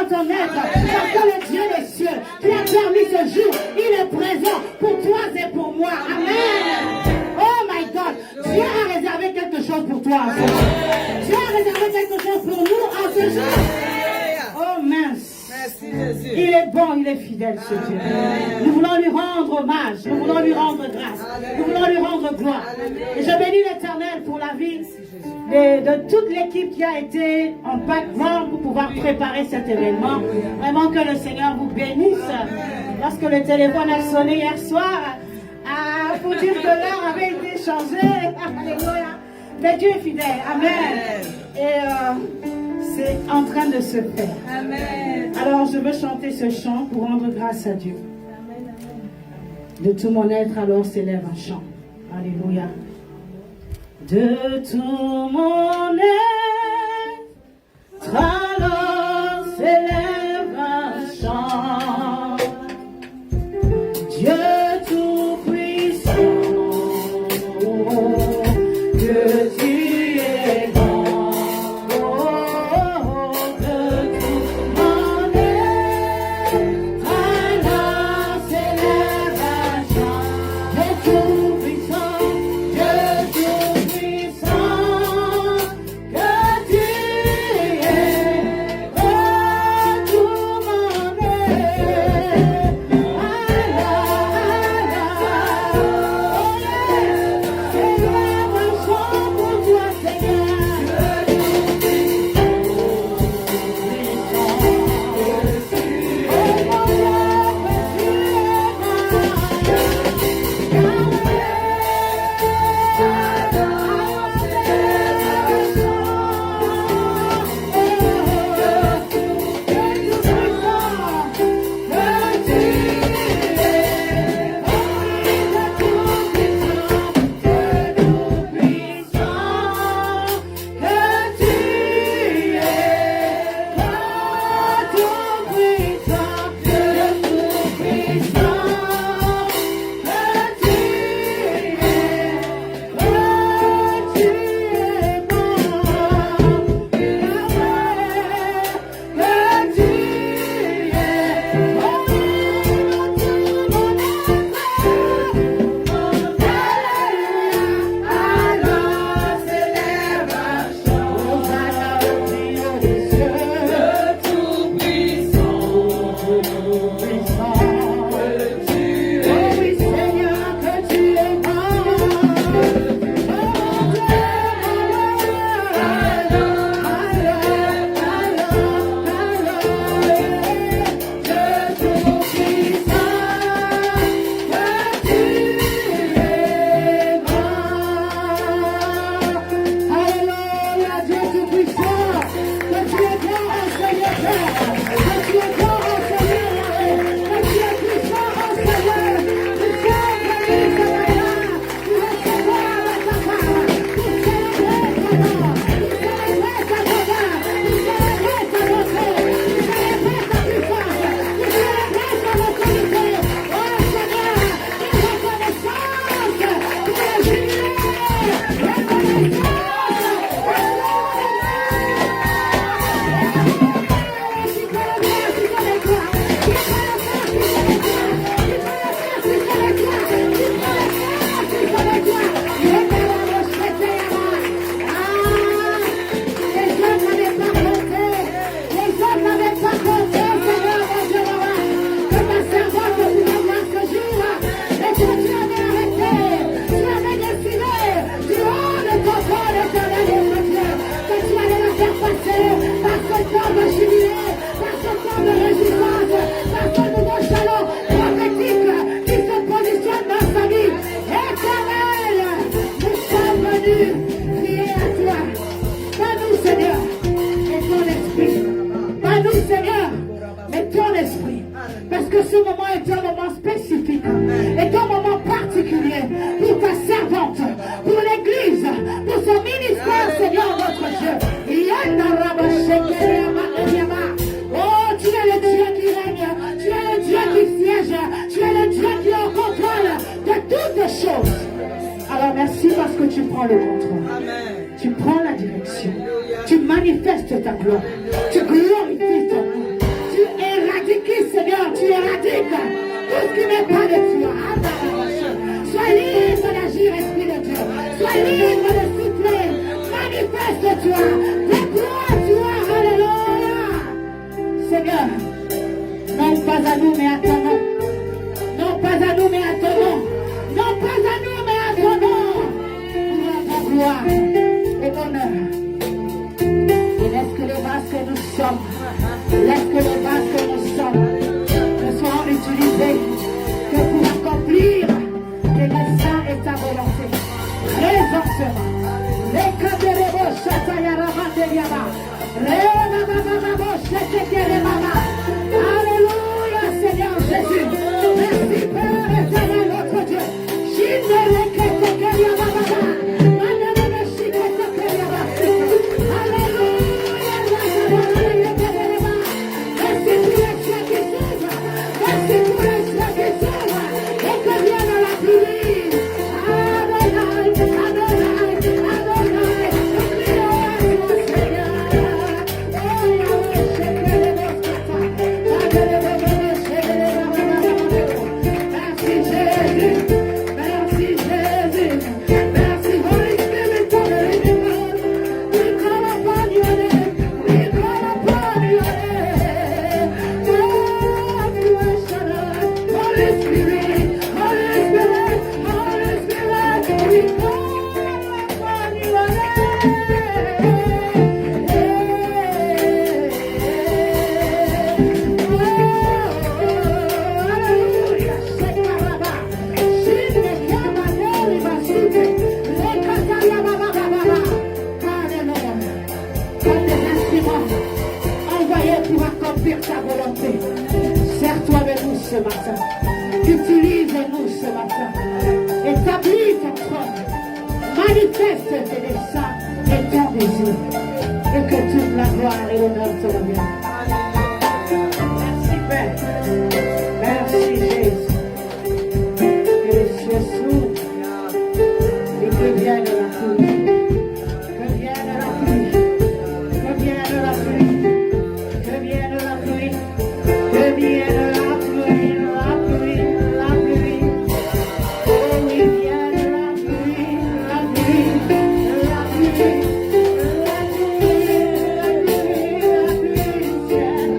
dans ton être. Parce que le Dieu des cieux qui a permis ce jour, il est présent pour toi et pour moi. Amen. Oh my God. Dieu a réservé quelque chose pour toi en ce jour. Dieu a réservé quelque chose pour nous en ce jour. Oh mince. Merci Jésus. Il est bon, il est fidèle ce Dieu. Nous voulons lui rendre hommage, nous voulons lui rendre grâce, nous voulons lui rendre gloire. Et je bénis l'Éternel pour la vie de toute l'équipe qui a été en background pour pouvoir préparer cet événement. Vraiment que le Seigneur vous bénisse. Lorsque le téléphone a sonné hier soir, il faut dire que l'heure avait été changée. Alléluia. Mais Dieu est fidèle. Amen. Et c'est en train de se faire. Amen. Alors je veux chanter ce chant pour rendre grâce à Dieu. De tout mon être, alors s'élève un chant. Alléluia. De tout mon être, alors s'élève un chant. Dieu tout-puissant, que tu es bon. ce moment est un moment spécifique, est un moment particulier pour ta servante, pour l'église, pour son ministère, Seigneur notre Dieu. Oh, tu es le Dieu qui règne, tu es le Dieu qui siège, tu es le Dieu qui est en contrôle de toutes les choses. Alors merci parce que tu prends le contrôle. Tu prends la direction. Tu manifestes ta gloire. Tu glorifies ton nom. sommes, laisse que les vases que nous sommes ne soient utilisés que pour accomplir tes desseins et ta volonté. Présentement, les Kaderebo Shatayarama Deriaba, Réababababo Shatekeremama. Alléluia, Seigneur Jésus. Merci, Père éternel, notre Dieu. Shinereketekeriabababa. Manerebeshiketekeriaba. Alléluia, Razabareketereba. Merci pour les cieux qui s'ouvrent. Merci pour les cieux qui s'ouvrent. Et que vienne la pluie. Adonai, Adonai, Adonai. Prions à toi, Seigneur. Oh, Yahweh, Shekeleboskata. Adelebebebe, Shekelebababababo. Merci, Jésus. Merci, Jésus. Merci, Holy Spirit of the living God. We call upon your name. We call upon your name. God, you are Shaddai. Holy Spirit, Holy Spirit, Holy Spirit. We call upon your envoyé pour accomplir ta volonté. Sers-toi de nous ce matin. Utilise-nous ce matin. Établis ton trône. Manifeste tes desseins et ton désir. Et que toute la gloire et l'honneur te reviennent. Merci Père. Merci Jésus. Que les cieux s'ouvrent et que vienne la pluie. Que vienne la pluie. Que vienne la pluie. Que vienne la pluie. Que vienne la pluie. La pluie. La pluie. Oh oui, vienne la pluie. La pluie. La pluie. La pluie. La pluie. La pluie.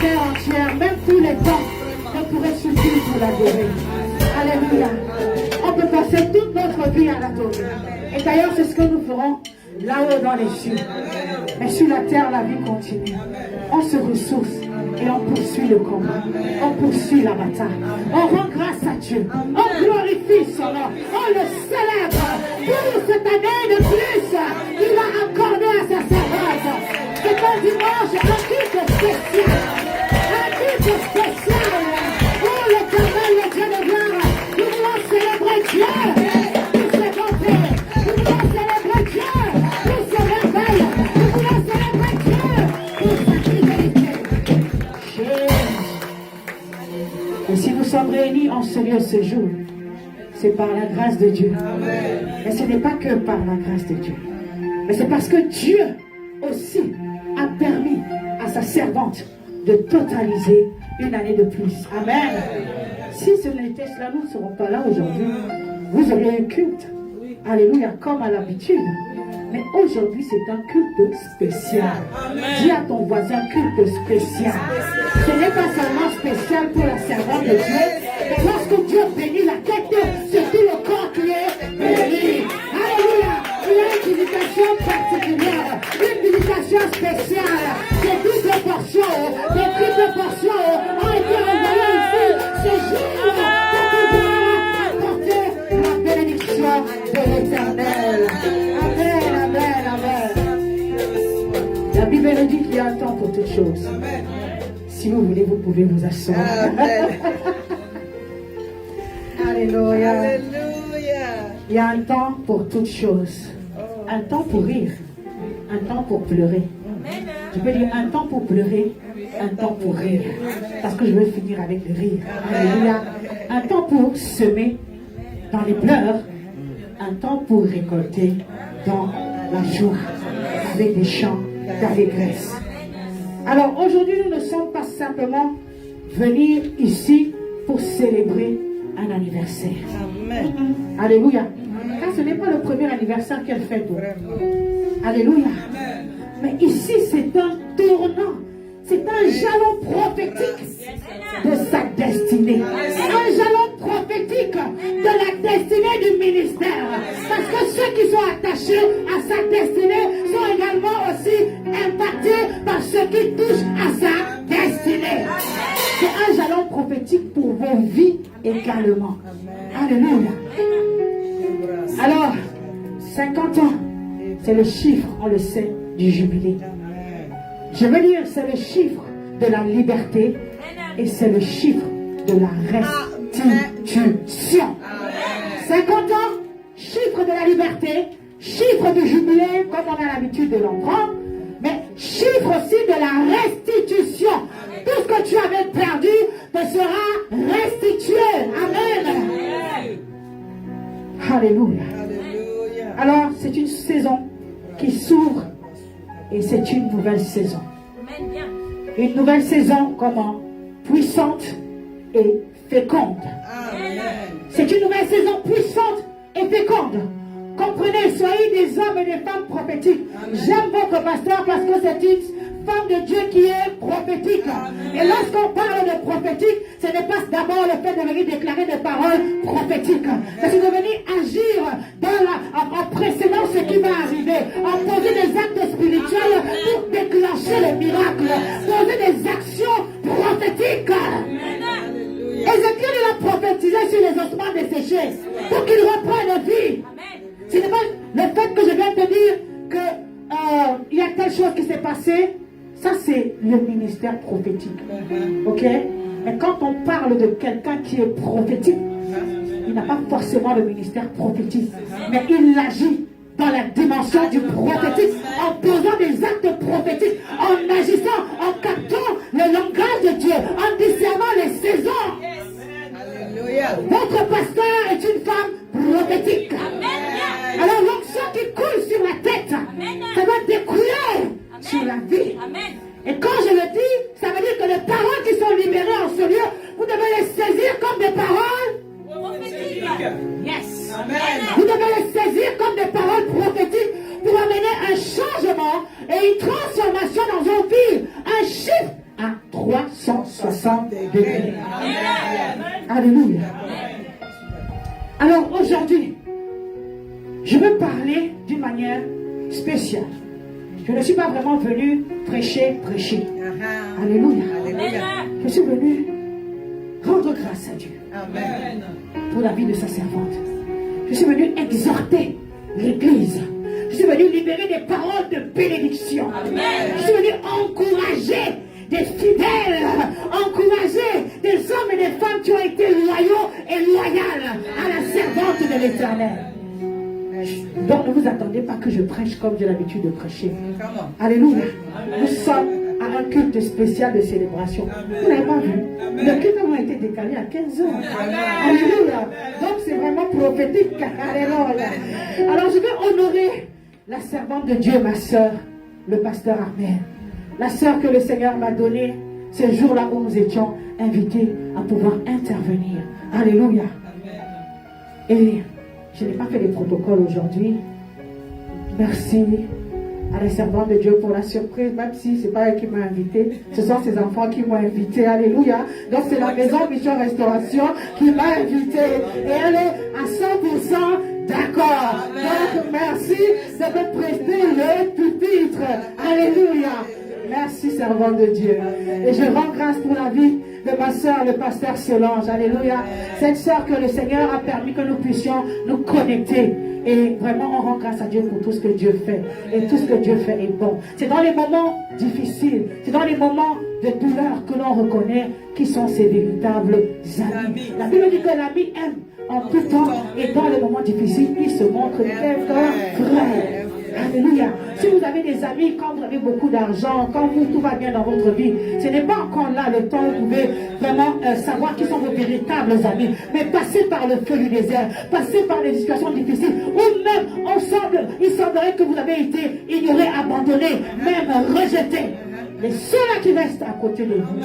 terre entière, même tous les temps, ne pourraient suffire pour l'adorer. Alléluia. On peut passer toute notre vie à l'adorer. Et d'ailleurs, c'est ce que nous ferons là-haut dans les cieux. Mais sur la terre, la vie continue. On se ressource et on poursuit le combat. On poursuit la bataille. On rend grâce à Dieu. On glorifie son nom. On le célèbre pour cette année de plus qu'il a accordé à sa servante. C'est un dimanche, un culte spécial. Un culte spécial. Oh, l'Éternel, le Dieu de gloire. Nous voulons célébrer Dieu. Pour ses bontés. Nous voulons célébrer Dieu. Pour ses merveilles. Nous voulons célébrer Dieu. Pour sa fidélité. Et si nous sommes réunis en ce lieu ce jour, c'est par la grâce de Dieu. Mais ce n'est pas que par la grâce de Dieu. Mais c'est parce que Dieu aussi a permis à sa servante de totaliser une année de plus. Amen. Si ce n'était cela, nous ne serons pas là aujourd'hui. Vous auriez un culte. Alléluia, comme à l'habitude. Mais aujourd'hui, c'est un culte spécial. Dis à ton voisin, culte spécial. Ce n'est pas seulement spécial pour la servante de Dieu, mais lorsque Dieu bénit la tête, c'est tout le corps qui est béni. Alléluia. Il y a une visitation particulière, une visitation spéciale. Des triples portions, des triples portions ont été envoyées ici ce jour pour pouvoir apporter la bénédiction de l'Éternel. Amen, amen, amen. La Bible nous dit qu'il y a un temps pour toutes choses. Si vous voulez, vous pouvez vous asseoir. Alléluia. Alléluia. Il y a un temps pour toutes choses. Un temps pour rire. Un temps pour pleurer. Je peux dire un temps pour pleurer, un temps pour rire. Parce que je veux finir avec le rire. Alléluia. Un temps pour semer dans les pleurs. Un temps pour récolter dans la joie. Avec des chants d'allégresse. Alors aujourd'hui, nous ne sommes pas simplement venir ici pour célébrer un anniversaire. Amen. Alléluia. Car ce n'est pas le premier anniversaire qu'elle fait. Alléluia. Amen. Mais ici, c'est un tournant. C'est un jalon prophétique de sa destinée. Un jalon prophétique de la destinée du ministère. Parce que ceux qui sont attachés à sa destinée sont également aussi impactés par ce qui touche à sa destinée. C'est un jalon prophétique pour vos vies également. Alléluia. Alors, 50 ans, c'est le chiffre, on le sait, du jubilé. Je veux dire, c'est le chiffre de la liberté et c'est le chiffre de la restitution. 50 ans, chiffre de la liberté, chiffre du jubilé, comme on a l'habitude de l'entendre, mais chiffre aussi de la restitution. Tout ce que tu avais perdu te sera restitué. Amen. Alléluia. Alors, c'est une saison qui s'ouvre et c'est une nouvelle saison. Une nouvelle saison comment? Puissante et féconde. C'est une nouvelle saison puissante et féconde. Comprenez, soyez des hommes et des femmes prophétiques. J'aime votre pasteur parce que c'est une femme de Dieu qui est prophétique. Et lorsqu'on parle de prophétique, ce n'est pas d'abord le fait de venir déclarer des paroles prophétiques. C'est de venir agir en précédant ce qui va arriver, en poser des actes spirituels pour déclencher le miracle, poser des actions prophétiques. Ézéchiel, il a prophétisé sur les ossements desséchés pour qu'ils reprennent vie. Ce n'est pas le fait que je viens de te dire qu'il y a telle chose qui s'est passée. Ça, c'est le ministère prophétique. Ok? Mais quand on parle de quelqu'un qui est prophétique, il n'a pas forcément le ministère prophétique. Mais il agit dans la dimension du prophétique, en posant des actes prophétiques, en agissant, en captant le langage de Dieu, en discernant les saisons. Votre pasteur est une femme prophétique. Alors l'onction qui coule sur la tête, ça va découler sur la vie. Et quand je le dis, ça veut dire que les paroles qui sont libérées en ce lieu, vous devez les saisir comme des paroles prophétiques. Yes. Vous devez les saisir comme des paroles prophétiques pour amener un changement et une transformation dans vos vies. Un chiffre à 3. 360 degrés. Alléluia. Alors aujourd'hui, je veux parler d'une manière spéciale. Je ne suis pas vraiment venu prêcher. Alléluia. Je suis venu rendre grâce à Dieu pour la vie de sa servante. Je suis venu exhorter l'Église. Je suis venu libérer des paroles de bénédiction. Je suis venu encourager des fidèles, encourager des hommes et des femmes qui ont été loyaux et loyales à la servante de l'Éternel. Donc ne vous attendez pas que je prêche comme j'ai l'habitude de prêcher. Alléluia. Nous sommes à un culte spécial de célébration. Vous n'avez pas vu? Le culte a été décalé à 15 heures. Alléluia. Donc c'est vraiment prophétique. Alléluia. Alors je vais honorer la servante de Dieu, ma soeur, le pasteur Armel. La sœur que le Seigneur m'a donnée ce jour-là où nous étions invités à pouvoir intervenir. Alléluia. Et je n'ai pas fait les protocoles aujourd'hui. Merci à la servante de Dieu pour la surprise, même si ce n'est pas elle qui m'a invité. Ce sont ses enfants qui m'ont invité. Alléluia. Donc c'est la maison Mission Restauration qui m'a invité. Et elle est à 100% d'accord. Donc merci de me prêter le pupitre. Alléluia. Merci, servant de Dieu. Et je rends grâce pour la vie de ma soeur, le pasteur Solange. Alléluia. Cette soeur que le Seigneur a permis que nous puissions nous connecter. Et vraiment, on rend grâce à Dieu pour tout ce que Dieu fait. Et tout ce que Dieu fait est bon. C'est dans les moments difficiles, c'est dans les moments de douleur que l'on reconnaît qui sont ses véritables amis. La Bible dit que l'ami aime en tout temps. Et dans les moments difficiles, il se montre frère. Alléluia. Si vous avez des amis, quand vous avez beaucoup d'argent, quand tout va bien dans votre vie, ce n'est pas encore là le temps où vous pouvez vraiment savoir qui sont vos véritables amis. Mais passez par le feu du désert, passez par des situations difficiles, ou même il semblerait que vous avez été ignoré, abandonné, même rejeté. Mais ceux-là qui restent à côté de vous,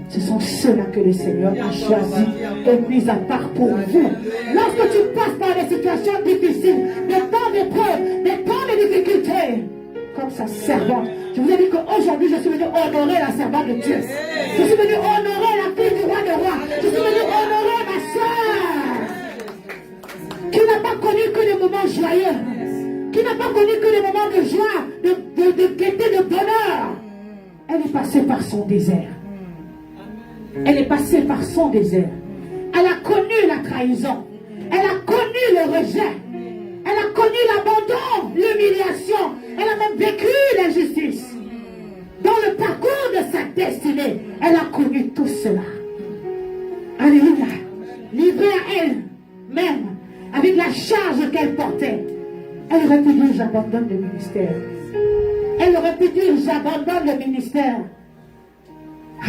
ce sont ceux-là que le Seigneur a choisis et mis à part pour vous. Lorsque tu passes par des situations difficiles, des temps d'épreuve, des temps de difficultés, comme sa servante, je vous ai dit qu'aujourd'hui je suis venu honorer la servante de Dieu. Je suis venu honorer la fille du roi des rois. Je suis venu honorer ma soeur, qui n'a pas connu que des moments joyeux, qui n'a pas connu que des moments de joie, de gaieté, de bonheur. Elle est passée par son désert. Elle est passée par son désert. Elle a connu la trahison. Elle a connu le rejet. Elle a connu l'abandon, l'humiliation. Elle a même vécu l'injustice. Dans le parcours de sa destinée, elle a connu tout cela. Alléluia. Livrée à elle-même, avec la charge qu'elle portait, elle aurait pu dire j'abandonne le ministère. Elle aurait pu dire j'abandonne le ministère.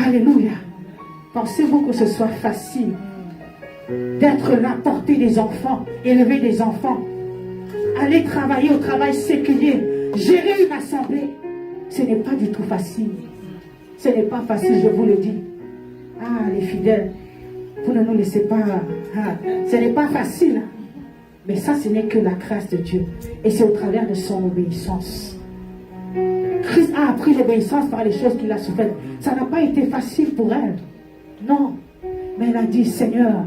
Alléluia. Pensez-vous que ce soit facile d'être là, porter des enfants, élever des enfants, aller travailler au travail séculier, gérer une assemblée? Ce n'est pas du tout facile. Ce n'est pas facile, je vous le dis. Ah, les fidèles, vous ne nous laissez pas. Ce n'est pas facile. Mais ça, ce n'est que la grâce de Dieu. Et c'est au travers de son obéissance. Christ a appris l'obéissance par les choses qu'il a souffert. Ça n'a pas été facile pour elle. Non. Mais elle a dit, Seigneur,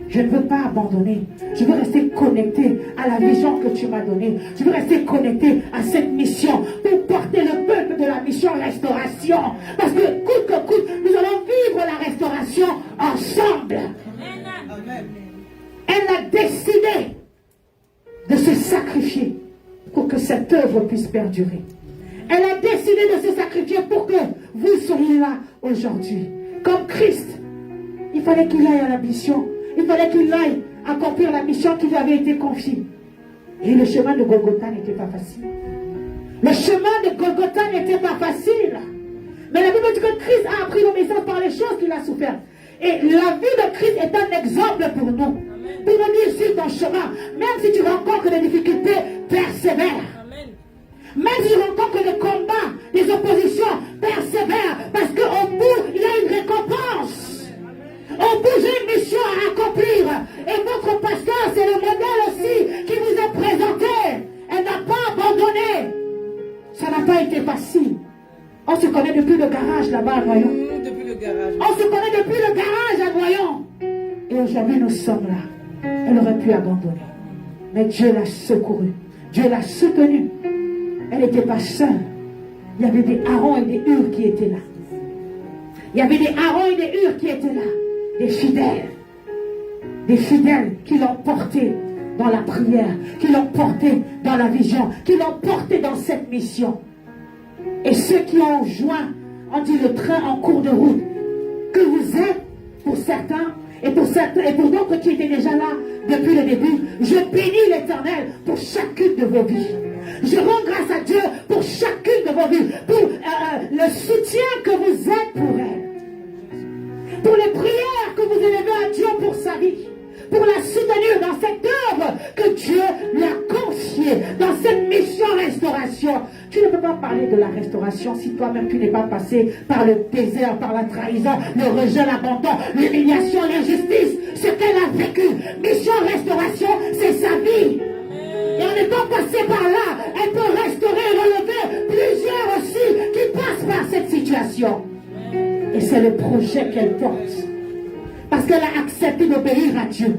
je ne veux pas abandonner. Je veux rester connecté à la vision que tu m'as donnée. Je veux rester connecté à cette mission pour porter le peuple de la mission restauration. Parce que coûte que coûte, nous allons vivre la restauration ensemble. Amen. Elle a décidé de se sacrifier pour que cette œuvre puisse perdurer. Elle a décidé de se sacrifier pour que vous soyez là aujourd'hui. Comme Christ, il fallait qu'il aille à la mission. Il fallait qu'il aille accomplir la mission qui lui avait été confiée. Et le chemin de Golgotha n'était pas facile. Le chemin de Golgotha n'était pas facile. Mais la Bible dit que Christ a appris l'obéissance par les choses qu'il a souffert. Et la vie de Christ est un exemple pour nous. Pour nous dire sur ton chemin, même si tu rencontres des difficultés, persévère. Même si tu rencontres des combats, des oppositions, persévère. Parce qu'au bout, il y a une récompense. Au bout, j'ai une mission à accomplir. Et votre pasteur, c'est le modèle aussi qui vous est présenté. Elle n'a pas abandonné. Ça n'a pas été facile. On se connaît depuis le garage là-bas, voyons. Depuis le garage. On se connaît depuis le garage à Noyon. Et aujourd'hui, nous sommes là. Elle aurait pu abandonner. Mais Dieu l'a secourue. Dieu l'a soutenue. Elle n'était pas seule. Il y avait des Aaron et des Hur qui étaient là. Il y avait des Aaron et des Hur qui étaient là. Des fidèles. Des fidèles qui l'ont porté dans la prière, qui l'ont porté dans la vision, qui l'ont porté dans cette mission. Et ceux qui ont joint, on dit le train en cours de route, que vous êtes pour certains, et pour d'autres qui étaient déjà là depuis le début, je bénis l'Éternel pour chacune de vos vies. Je rends grâce à Dieu pour chacune de vos vies, pour le soutien que vous êtes pour elle, pour les prières que vous élevez à Dieu pour sa vie, pour la soutenir dans cette œuvre que Dieu lui a confiée, dans cette mission restauration. Tu ne peux pas parler de la restauration si toi-même tu n'es pas passé par le désert, par la trahison, le rejet, l'abandon, l'humiliation, l'injustice, ce qu'elle a vécu. Mission restauration, c'est sa vie. Et en étant passé par là, elle peut restaurer et relever plusieurs aussi qui passent par cette situation. Et c'est le projet qu'elle porte. Parce qu'elle a accepté d'obéir à Dieu.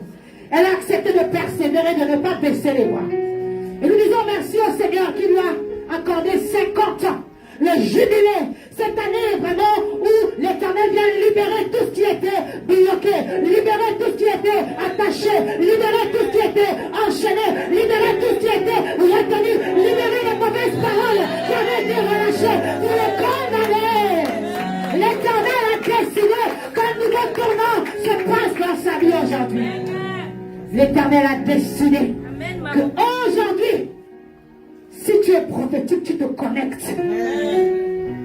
Elle a accepté de persévérer, de ne pas baisser les bras. Et nous disons merci au Seigneur qui lui a accordé 50 ans. Le jubilé, cette année vraiment où l'Éternel vient libérer tout ce qui était bloqué, libérer tout ce qui était attaché, libérer tout ce qui était enchaîné, libérer tout ce qui était retenu, libérer les mauvaises paroles qui avaient été relâchées pour les condamner. L'Éternel a décidé qu'un nouveau tournant se passe dans sa vie aujourd'hui. L'Éternel a décidé qu'aujourd'hui, si tu es prophétique, tu te connectes.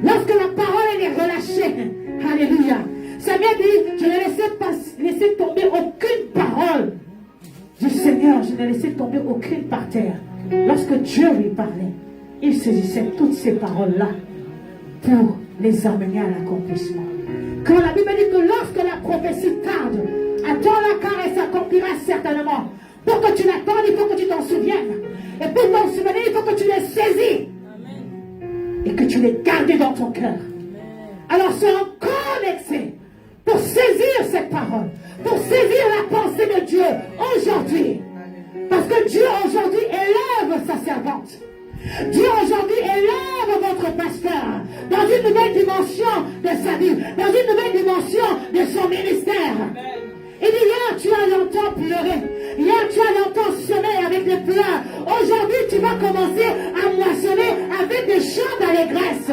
Lorsque la parole est relâchée, alléluia. Samuel dit, je n'ai laissé tomber aucune parole du Seigneur, je n'ai laissé tomber aucune par terre. Lorsque Dieu lui parlait, il saisissait toutes ces paroles-là pour les amener à l'accomplissement. Quand la Bible dit que lorsque la prophétie tarde, attends-la car elle s'accomplira certainement. Pour que tu l'attendes, il faut que tu t'en souviennes. Et pour t'en souvenir, il faut que tu les saisis. Et que tu les gardes dans ton cœur. Alors soyons connectés pour saisir cette parole, pour saisir la pensée de Dieu aujourd'hui. Parce que Dieu aujourd'hui élève sa servante. Dieu aujourd'hui élève votre pasteur dans une nouvelle dimension de sa vie, dans une nouvelle dimension de son ministère. Il dit, hier tu as longtemps pleuré, hier tu as longtemps semé avec des pleurs. Aujourd'hui tu vas commencer à moissonner avec des chants d'allégresse.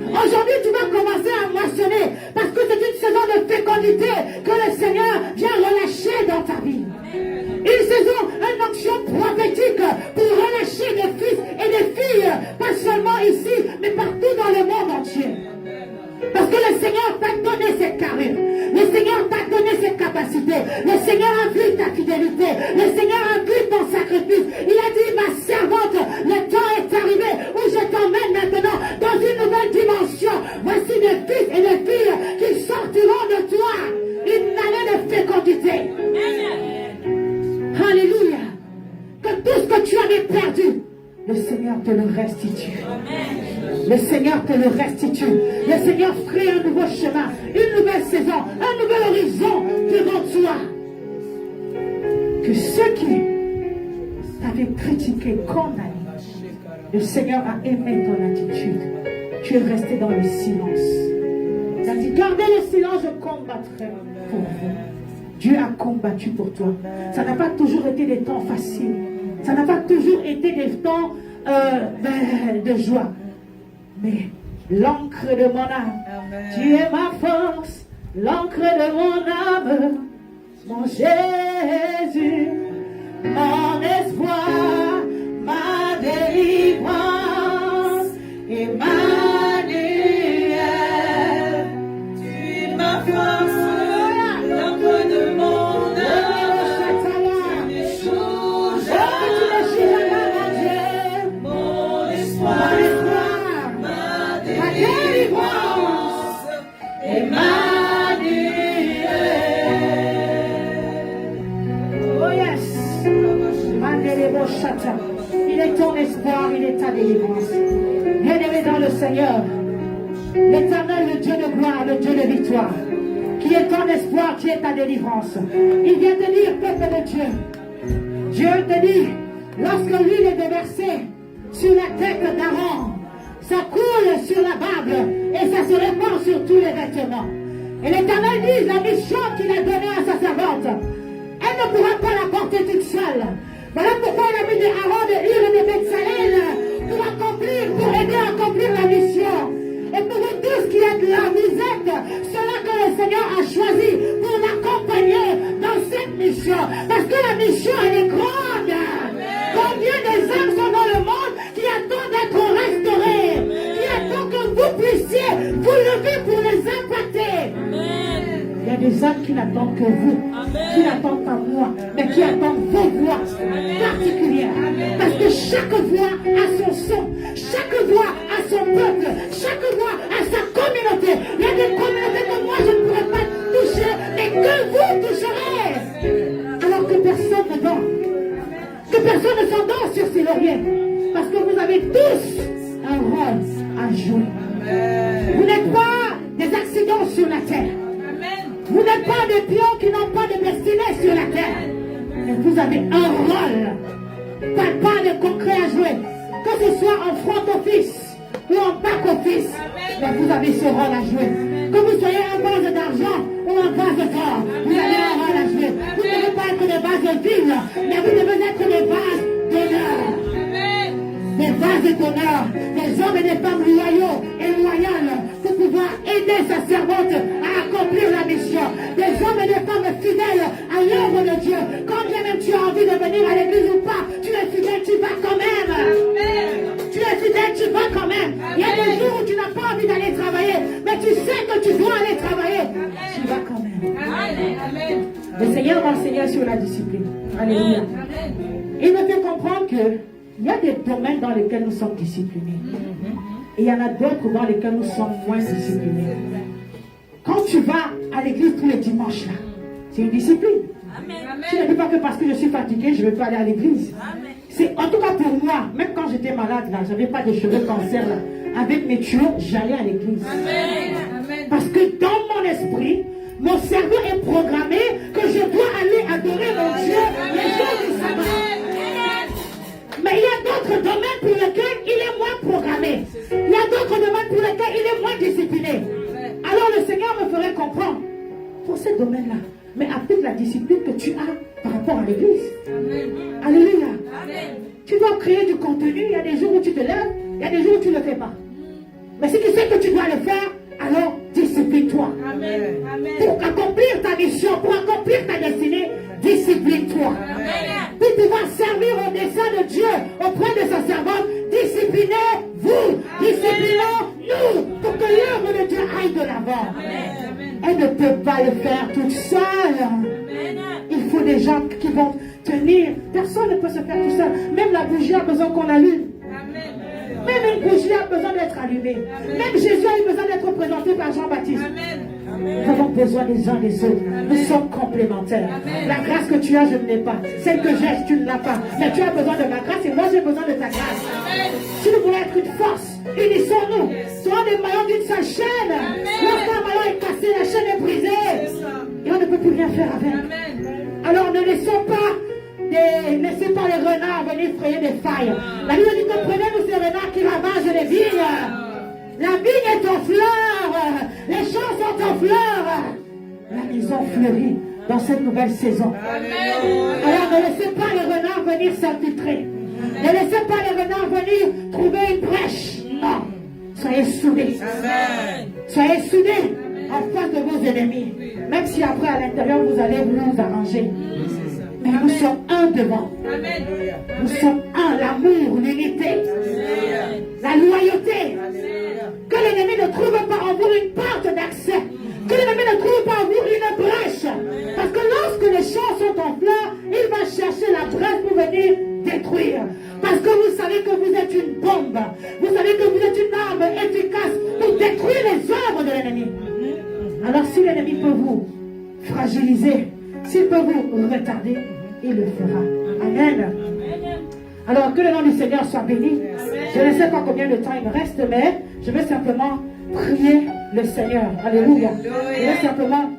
Aujourd'hui tu vas commencer à moissonner parce que c'est une saison de fécondité que le Seigneur vient relâcher dans ta vie. Une saison, une action prophétique pour relâcher des fils et des filles, pas seulement ici, mais partout dans le monde entier. Parce que le Seigneur t'a donné cette carrure. Le Seigneur t'a donné cette capacité. Le Seigneur a vu ta fidélité. Le Seigneur a vu ton sacrifice. Il a dit, ma servante, le temps est arrivé où je t'emmène maintenant dans une nouvelle dimension. Voici des fils et des filles qui sortiront de toi une année de fécondité. Alléluia. Que tout ce que tu avais perdu, le Seigneur te le restitue. Le Seigneur te le restitue. Le Seigneur crée un nouveau chemin, une nouvelle saison, un nouvel horizon devant toi. Que ceux qui t'avaient critiqué, condamné, le Seigneur a aimé ton attitude. Tu es resté dans le silence. Il a dit, gardez le silence, je combattrai pour vous. Dieu a combattu pour toi. Ça n'a pas toujours été des temps faciles. Ça n'a pas toujours été des temps de joie. Mais l'encre de mon âme, tu es ma force, l'encre de mon âme, mon Jésus, mon espoir, ma délivrance, Emmanuel, tu es ma force. Il est ton espoir, il est ta délivrance. Bien-aimé dans le Seigneur, L'Éternel, le Dieu de gloire, le Dieu de victoire, qui est ton espoir, qui est ta délivrance. Il vient te dire, peuple de Dieu, Dieu te dit, lorsque l'huile est déversée sur la tête d'Aaron, ça coule sur la barbe et ça se répand sur tous les vêtements. Et l'Éternel dit, la mission qu'il a donnée à sa servante, elle ne pourra pas la porter toute seule. Voilà pourquoi il a mis des Aaron, des Hur et des Betsalel pour aider à accomplir la mission. Et pour vous tous qui êtes là, vous êtes ceux-là que le Seigneur a choisi pour l'accompagner dans cette mission. Parce que la mission, elle est grande. Combien des âmes sont dans le monde qui attendent d'être restaurées, qui attendent que vous puissiez vous lever pour les impacter. Il y a des âmes qui n'attendent que vous, qui n'attendent pas moi, mais qui attendent vos voix particulières. Parce que chaque voix a son son, chaque voix a son peuple, chaque voix a sa communauté. Il y a des communautés que moi je ne pourrais pas toucher, mais que vous toucherez. Alors que personne ne dort, que personne ne s'endort sur ses lauriers, parce que vous avez tous un rôle à jouer. Vous n'êtes pas des accidents sur la terre. Vous n'êtes pas des pions qui n'ont pas de destinée sur la terre. Mais vous avez un rôle, pas de concret à jouer. Que ce soit en front office ou en back office, mais vous avez ce rôle à jouer. Que vous soyez un vase d'argent ou un vase d'or, vous avez un rôle à jouer. Vous ne devez pas être des vases vides, mais vous devez être des vases d'honneur. Des vases d'honneur, des hommes et des femmes loyaux et loyales pour pouvoir aider sa servante à accomplir la mission. Des hommes et des femmes fidèles à l'œuvre de Dieu. Quand bien même tu as envie de venir à l'église ou pas, tu es fidèle, tu vas quand même. Tu es fidèle, tu vas quand même. Il y a des jours où tu n'as pas envie d'aller travailler, mais tu sais que tu dois aller travailler. Tu vas quand même. Le Seigneur m'a enseigné sur la discipline. Alléluia. Il me fait comprendre que il y a des domaines dans lesquels nous sommes disciplinés. Et il y en a d'autres dans lesquels nous sommes moins disciplinés. Quand tu vas à l'église tous les dimanches, là, c'est une discipline. Je ne dis pas que parce que je suis fatiguée, je ne vais pas aller à l'église. C'est, en tout cas pour moi, même quand j'étais malade, là, je n'avais pas de cheveux cancer, là, avec mes tuyaux, j'allais à l'église. Parce que dans mon esprit, mon cerveau est programmé que je dois aller adorer mon Dieu les jours du sabbat. Mais il y a d'autres domaines pour lesquels il est moins programmé. Il y a d'autres domaines pour lesquels il est moins discipliné. Alors le Seigneur me ferait comprendre, pour ces domaines-là, mais applique la discipline que tu as par rapport à l'église. Alléluia. Tu dois créer du contenu. Il y a des jours où tu te lèves, il y a des jours où tu ne le fais pas. Mais si tu sais que tu dois le faire, alors discipline-toi. Pour accomplir ta mission, pour accomplir ta destinée, discipline-toi. Pour pouvoir servir au dessein de Dieu auprès de sa servante, disciplinez-vous, disciplinons-nous pour que l'œuvre de Dieu aille de l'avant. Elle ne peut pas le faire toute seule. Il faut des gens qui vont tenir. Personne ne peut se faire tout seul. Même la bougie a besoin qu'on l'allume. Même une bougie a besoin d'être allumée. Même Jésus a eu besoin d'être présenté par Jean-Baptiste. Nous avons besoin les uns des autres. Nous sommes complémentaires. La grâce que tu as, je ne l'ai pas. Celle que j'ai, tu ne l'as pas. Mais tu as besoin de ma grâce et moi j'ai besoin de ta grâce. Si nous voulons être une force, unissons-nous. Soyons des maillons d'une seule chaîne. Lorsqu'un maillon est cassé, la chaîne est brisée. Et on ne peut plus rien faire avec. Alors ne laissons pas les renards venir frayer des failles. La Bible dit que prenez-nous ces renards qui ravagent les vignes. La vigne est en fleurs. Les champs sont en fleurs. La maison fleurit dans cette nouvelle saison. Alors ne laissez pas les renards venir s'infiltrer. Ne laissez pas les renards venir trouver une brèche. Non. Soyez soudés. Soyez soudés en face de vos ennemis. Même si après à l'intérieur vous allez vous arranger. Mais nous sommes un devant. Nous sommes un, l'amour, l'unité, la loyauté. Que l'ennemi ne trouve pas en vous une porte d'accès. Que l'ennemi ne trouve pas en vous une brèche. Parce que lorsque les champs sont en fleurs, il va chercher la brèche pour venir détruire. Parce que vous savez que vous êtes une bombe. Vous savez que vous êtes une arme efficace pour détruire les œuvres de l'ennemi. Alors si l'ennemi peut vous fragiliser, s'il peut vous retarder, il le fera. Amen. Alors que le nom du Seigneur soit béni. Je ne sais pas combien de temps il me reste, mais je vais simplement prier le Seigneur. Alléluia. Je vais simplement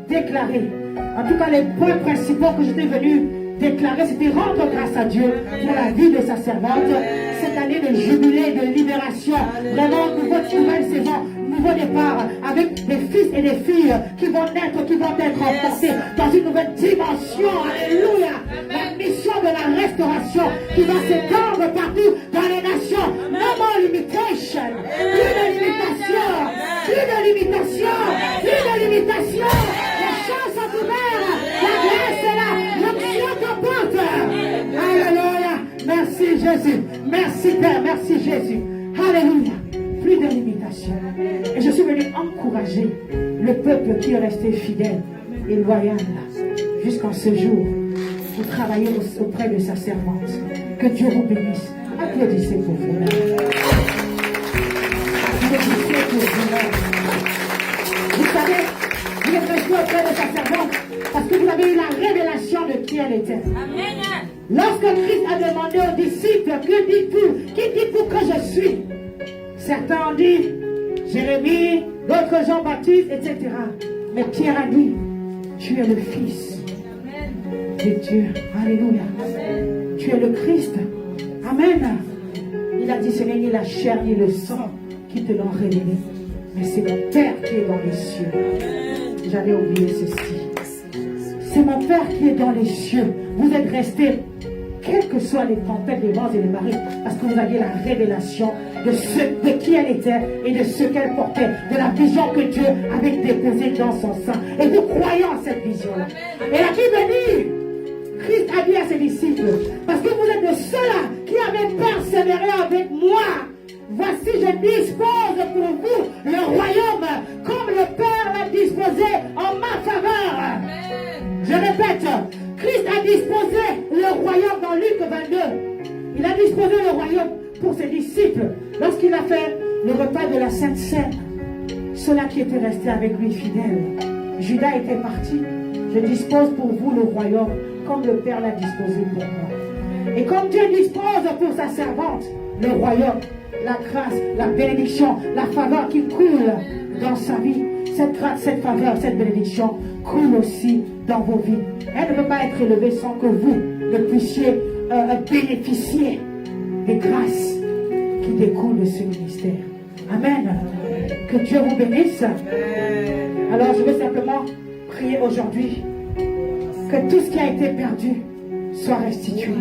déclarer. En tout cas, les points principaux que j'étais venu déclarer, c'était rendre grâce à Dieu pour la vie de sa servante. Cette année de jubilé, de libération, vraiment nouvelle saison, nouveau départ, avec des fils et des filles qui vont naître, qui vont être emportés dans une nouvelle dimension. Alléluia. La mission de la restauration qui va s'étendre partout dans les nations. No more limitation. Plus de limitation. Plus de limitation. Plus de limitation. Les champs sont ouverts. La grâce est là. L'onction t'emporte. Alléluia. Merci Jésus. Merci Père. Merci Jésus. Alléluia. Plus de limitation. Et je suis venu encourager le peuple qui est resté fidèle et loyal jusqu'en ce jour pour travailler auprès de sa servante. Que Dieu vous bénisse. Applaudissez pour vous-même. Applaudissez pour vous-même. Vous savez, vous êtes resté auprès de sa servante parce que vous avez eu la révélation de qui elle était. Amen. Lorsque Christ a demandé aux disciples, que dites-vous? Qui dites-vous que je suis? Certains ont dit Jérémie, d'autres Jean-Baptiste, etc. Mais Pierre a dit, tu es le Fils de Dieu. Alléluia. Tu es le Christ. Amen. Il a dit, ce n'est ni la chair ni le sang qui te l'ont révélé, mais c'est mon Père qui est dans les cieux. J'avais oublié ceci. C'est mon Père qui est dans les cieux. Vous êtes restés, quelles que soient les tempêtes, les vents et les marées, parce que vous aviez la révélation de qui elle était et de ce qu'elle portait, de la vision que Dieu avait déposée dans son sein. Et vous croyez en cette vision-là. Et la Bible dit, Christ a dit à ses disciples, parce que vous êtes de ceux-là qui avaient persévéré avec moi, voici je dispose pour vous le royaume comme le Père l'a disposé en ma faveur. Je répète, Christ a disposé le royaume dans Luc 22. Il a disposé le royaume pour ses disciples lorsqu'il a fait le repas de la Sainte Seine. Ceux-là qui étaient restés avec lui fidèles. Judas était parti. Je dispose pour vous le royaume comme le Père l'a disposé pour moi. Et comme Dieu dispose pour sa servante le royaume, la grâce, la bénédiction, la faveur qui coule dans sa vie, cette grâce, cette faveur, cette bénédiction coule aussi dans vos vies. Elle ne peut pas être élevée sans que vous ne puissiez bénéficier des grâces qui découlent de ce ministère. Amen. Que Dieu vous bénisse. Alors je vais simplement prier aujourd'hui que tout ce qui a été perdu soit restitué.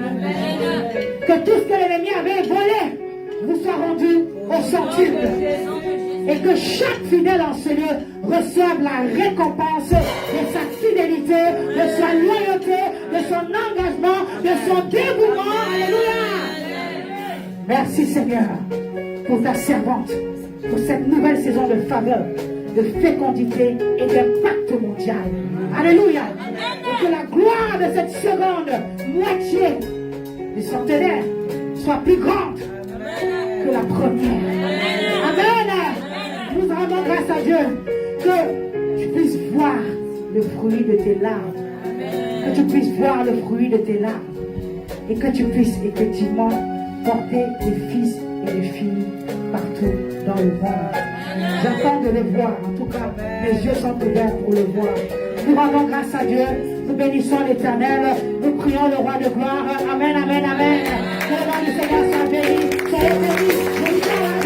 Que tout ce que l'ennemi avait volé vous soit rendu au centuple. Et que chaque fidèle en ce lieu reçoive la récompense de sa fidélité, de sa loyauté, de son engagement, de son dévouement. Alléluia. Merci Seigneur pour ta servante, pour cette nouvelle saison de faveur, de fécondité et d'impact mondial. Alléluia. Et que la gloire de cette seconde moitié du centenaire soit plus grande que la première. Amen. Nous rendons grâce à Dieu que tu puisses voir le fruit de tes larmes. Que tu puisses voir le fruit de tes larmes. Et que tu puisses effectivement porter les fils et les filles partout dans le monde. J'attends de les voir. En tout cas, mes yeux sont ouverts pour le voir. Nous rendons grâce à Dieu. Nous bénissons l'Éternel. Nous prions le roi de gloire. Amen, amen, amen. Que le nom du Seigneur soit béni. Soyez bénis. Bénissons la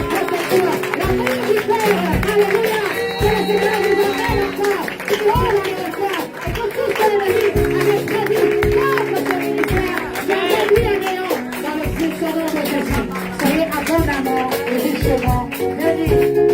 grâce de Dieu. L'amour du Père. Alléluia. Que le Seigneur nous emmène encore. Qu'il rôle encore. Et que tout ce que l'ennemi avait prévu contre ce ministère soit réduit à néant dans le puissant nom de Jésus. Soyez abondamment et richement bénis.